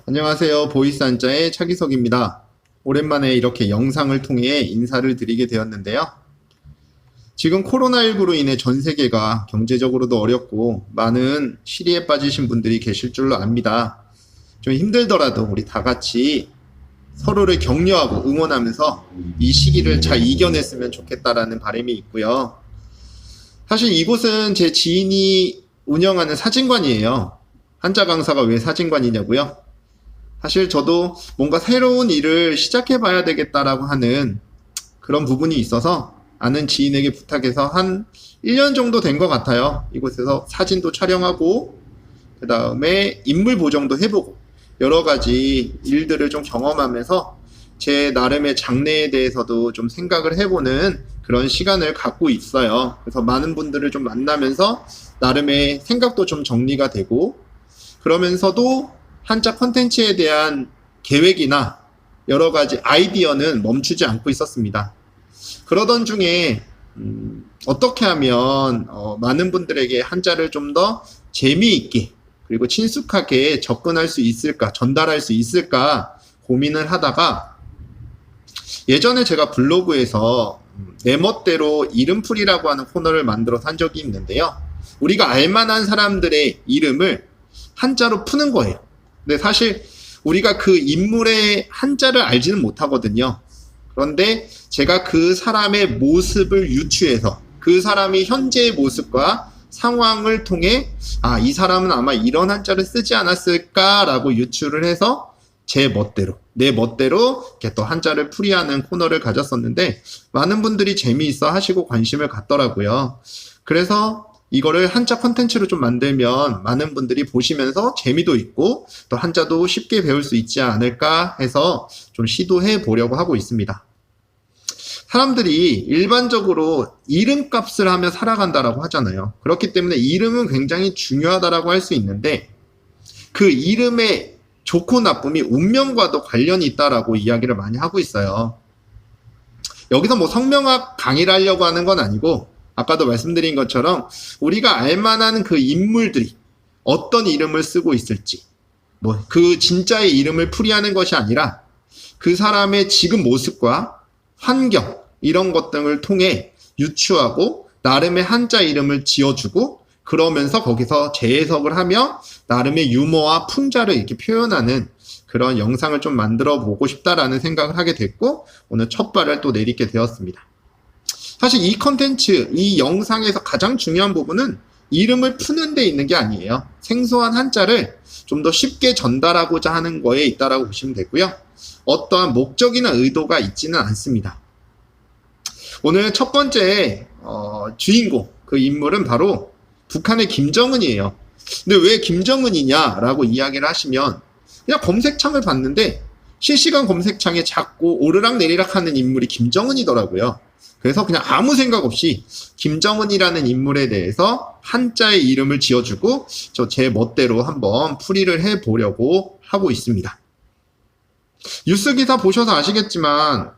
안녕하세요. 보이스 한자의 차기석입니다. 오랜만에 이렇게 영상을 통해 인사를 드리게 되었는데요. 지금 코로나19로 인해 전 세계가 경제적으로도 어렵고 많은 시리에 빠지신 분들이 계실 줄로 압니다. 좀 힘들더라도 우리 다 같이 서로를 격려하고 응원하면서 이 시기를 잘 이겨냈으면 좋겠다라는 바람이 있고요. 사실 이곳은 제 지인이 운영하는 사진관이에요. 한자 강사가 왜 사진관이냐고요? 사실 저도 뭔가 새로운 일을 시작해 봐야 되겠다라고 하는 그런 부분이 있어서 아는 지인에게 부탁해서 한 1년 정도 된 것 같아요. 이곳에서 사진도 촬영하고 그 다음에 인물 보정도 해보고 여러 가지 일들을 좀 경험하면서 제 나름의 장래에 대해서도 좀 생각을 해보는 그런 시간을 갖고 있어요. 그래서 많은 분들을 좀 만나면서 나름의 생각도 좀 정리가 되고 그러면서도 한자 컨텐츠에 대한 계획이나 여러 가지 아이디어는 멈추지 않고 있었습니다. 그러던 중에 어떻게 하면 많은 분들에게 한자를 좀 더 재미있게 그리고 친숙하게 접근할 수 있을까, 전달할 수 있을까 고민을 하다가 예전에 제가 블로그에서 내 멋대로 이름풀이라고 하는 코너를 만들어서 한 적이 있는데요. 우리가 알만한 사람들의 이름을 한자로 푸는 거예요. 근데 사실 우리가 그 인물의 한자를 알지는 못하거든요. 그런데 제가 그 사람의 모습을 유추해서 그 사람이 현재의 모습과 상황을 통해 이 사람은 아마 이런 한자를 쓰지 않았을까라고 유추를 해서 제 멋대로 내 멋대로 이렇게 또 한자를 풀이하는 코너를 가졌었는데 많은 분들이 재미있어 하시고 관심을 갖더라고요. 그래서 이거를 한자 컨텐츠로 좀 만들면 많은 분들이 보시면서 재미도 있고 또 한자도 쉽게 배울 수 있지 않을까 해서 좀 시도해 보려고 하고 있습니다. 사람들이 일반적으로 이름값을 하며 살아간다라고 하잖아요. 그렇기 때문에 이름은 굉장히 중요하다라고 할 수 있는데 그 이름의 좋고 나쁨이 운명과도 관련이 있다라고 이야기를 많이 하고 있어요. 여기서 뭐 성명학 강의를 하려고 하는 건 아니고 아까도 말씀드린 것처럼 우리가 알만한 그 인물들이 어떤 이름을 쓰고 있을지 뭐 그 진짜의 이름을 풀이하는 것이 아니라 그 사람의 지금 모습과 환경 이런 것 등을 통해 유추하고 나름의 한자 이름을 지어주고 그러면서 거기서 재해석을 하며 나름의 유머와 풍자를 이렇게 표현하는 그런 영상을 좀 만들어 보고 싶다라는 생각을 하게 됐고 오늘 첫 발을 또 내딛게 되었습니다. 사실 이 컨텐츠, 이 영상에서 가장 중요한 부분은 이름을 푸는 데 있는 게 아니에요. 생소한 한자를 좀 더 쉽게 전달하고자 하는 거에 있다라고 보시면 되고요. 어떠한 목적이나 의도가 있지는 않습니다. 오늘 첫 번째 주인공, 그 인물은 바로 북한의 김정은이에요. 근데 왜 김정은이냐라고 이야기를 하시면 그냥 검색창을 봤는데 실시간 검색창에 자꾸 오르락 내리락 하는 인물이 김정은이더라고요. 그래서 그냥 아무 생각 없이 김정은이라는 인물에 대해서 한자의 이름을 지어주고 제 멋대로 한번 풀이를 해보려고 하고 있습니다. 뉴스 기사 보셔서 아시겠지만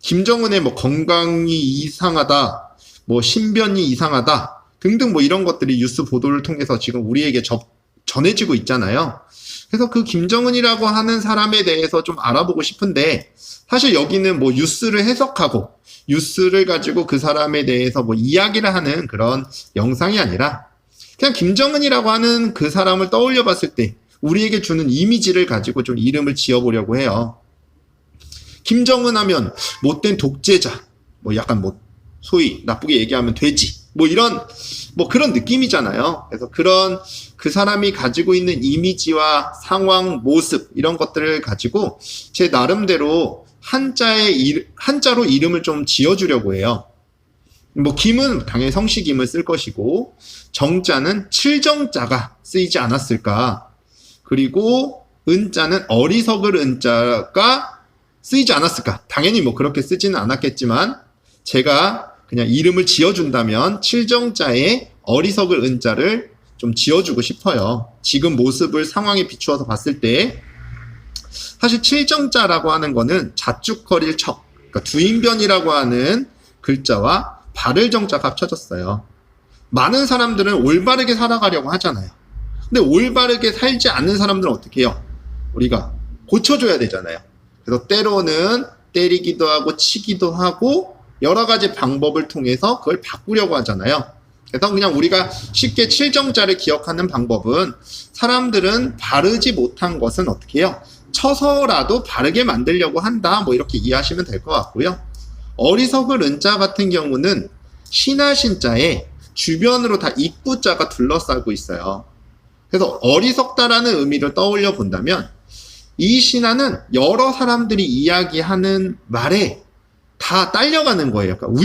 김정은의 뭐 건강이 이상하다, 뭐 신변이 이상하다 등등 뭐 이런 것들이 뉴스 보도를 통해서 지금 우리에게 전해지고 있잖아요. 그래서 그 김정은이라고 하는 사람에 대해서 좀 알아보고 싶은데 사실 여기는 뭐 뉴스를 해석하고 뉴스를 가지고 그 사람에 대해서 뭐 이야기를 하는 그런 영상이 아니라 그냥 김정은이라고 하는 그 사람을 떠올려 봤을 때 우리에게 주는 이미지를 가지고 좀 이름을 지어보려고 해요. 김정은 하면 못된 독재자, 뭐 약간 뭐 소위 나쁘게 얘기하면 돼지, 뭐 이런 뭐 그런 느낌이잖아요. 그래서 그런 그 사람이 가지고 있는 이미지와 상황, 모습 이런 것들을 가지고 제 나름대로 한자로 이름을 좀 지어주려고 해요. 뭐 김은 당연히 성씨김을 쓸 것이고 정자는 칠정자가 쓰이지 않았을까. 그리고 은자는 어리석을 은자가 쓰이지 않았을까. 당연히 뭐 그렇게 쓰지는 않았겠지만 제가 그냥 이름을 지어준다면 칠정자에 어리석을 은자를 좀 지어주고 싶어요. 지금 모습을 상황에 비추어서 봤을 때 사실 칠정자라고 하는 거는 자축거릴 척, 그러니까 두인변이라고 하는 글자와 바를 정자가 합쳐졌어요. 많은 사람들은 올바르게 살아가려고 하잖아요. 근데 올바르게 살지 않는 사람들은 어떻게 해요? 우리가 고쳐줘야 되잖아요. 그래서 때로는 때리기도 하고 치기도 하고 여러 가지 방법을 통해서 그걸 바꾸려고 하잖아요. 그래서 그냥 우리가 쉽게 칠정자를 기억하는 방법은 사람들은 바르지 못한 것은 어떻게 해요? 쳐서라도 바르게 만들려고 한다. 뭐 이렇게 이해하시면 될 것 같고요. 어리석을 은자 같은 경우는 신하 신자에 주변으로 다 입구자가 둘러싸고 있어요. 그래서 어리석다라는 의미를 떠올려 본다면 이 신하는 여러 사람들이 이야기하는 말에 다 딸려가는 거예요. 그러니까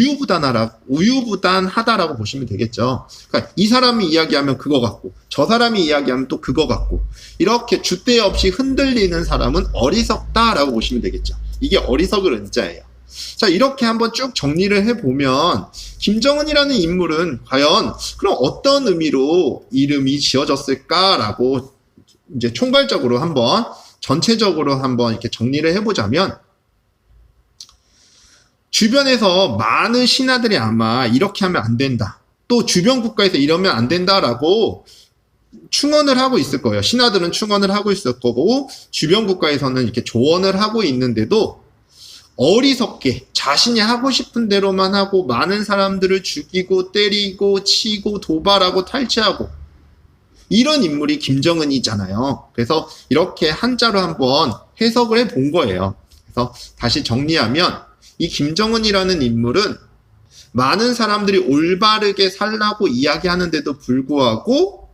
우유부단하다라고 보시면 되겠죠. 그러니까 이 사람이 이야기하면 그거 같고 저 사람이 이야기하면 또 그거 같고 이렇게 줏대 없이 흔들리는 사람은 어리석다라고 보시면 되겠죠. 이게 어리석을 은자예요. 자, 이렇게 한번 쭉 정리를 해보면 김정은이라는 인물은 과연 그럼 어떤 의미로 이름이 지어졌을까라고 이제 총괄적으로 한번 전체적으로 한번 이렇게 정리를 해보자면 주변에서 많은 신하들이 아마 이렇게 하면 안 된다. 또 주변 국가에서 이러면 안 된다라고 충언을 하고 있을 거예요. 신하들은 충언을 하고 있을 거고 주변 국가에서는 이렇게 조언을 하고 있는데도 어리석게 자신이 하고 싶은 대로만 하고 많은 사람들을 죽이고 때리고 치고 도발하고 탈취하고 이런 인물이 김정은이잖아요. 그래서 이렇게 한자로 한번 해석을 해본 거예요. 그래서 다시 정리하면 이 김정은이라는 인물은 많은 사람들이 올바르게 살라고 이야기하는데도 불구하고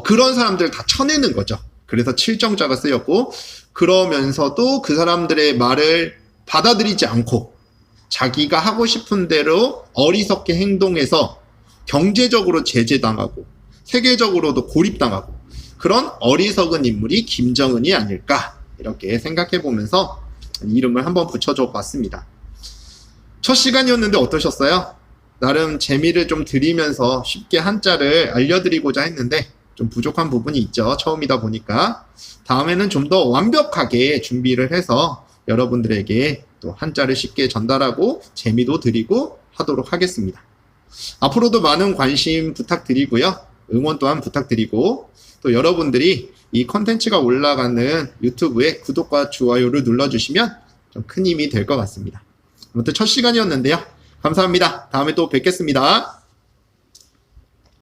그런 사람들을 다 쳐내는 거죠. 그래서 칠정자가 쓰였고 그러면서도 그 사람들의 말을 받아들이지 않고 자기가 하고 싶은 대로 어리석게 행동해서 경제적으로 제재당하고 세계적으로도 고립당하고 그런 어리석은 인물이 김정은이 아닐까 이렇게 생각해 보면서 이름을 한번 붙여줘 봤습니다. 첫 시간이었는데 어떠셨어요? 나름 재미를 좀 드리면서 쉽게 한자를 알려드리고자 했는데 좀 부족한 부분이 있죠. 처음이다 보니까 다음에는 좀 더 완벽하게 준비를 해서 여러분들에게 또 한자를 쉽게 전달하고 재미도 드리고 하도록 하겠습니다. 앞으로도 많은 관심 부탁드리고요. 응원 또한 부탁드리고 또 여러분들이 이 컨텐츠가 올라가는 유튜브에 구독과 좋아요를 눌러주시면 좀 큰 힘이 될 것 같습니다. 아무튼 첫 시간이었는데요. 감사합니다. 다음에 또 뵙겠습니다.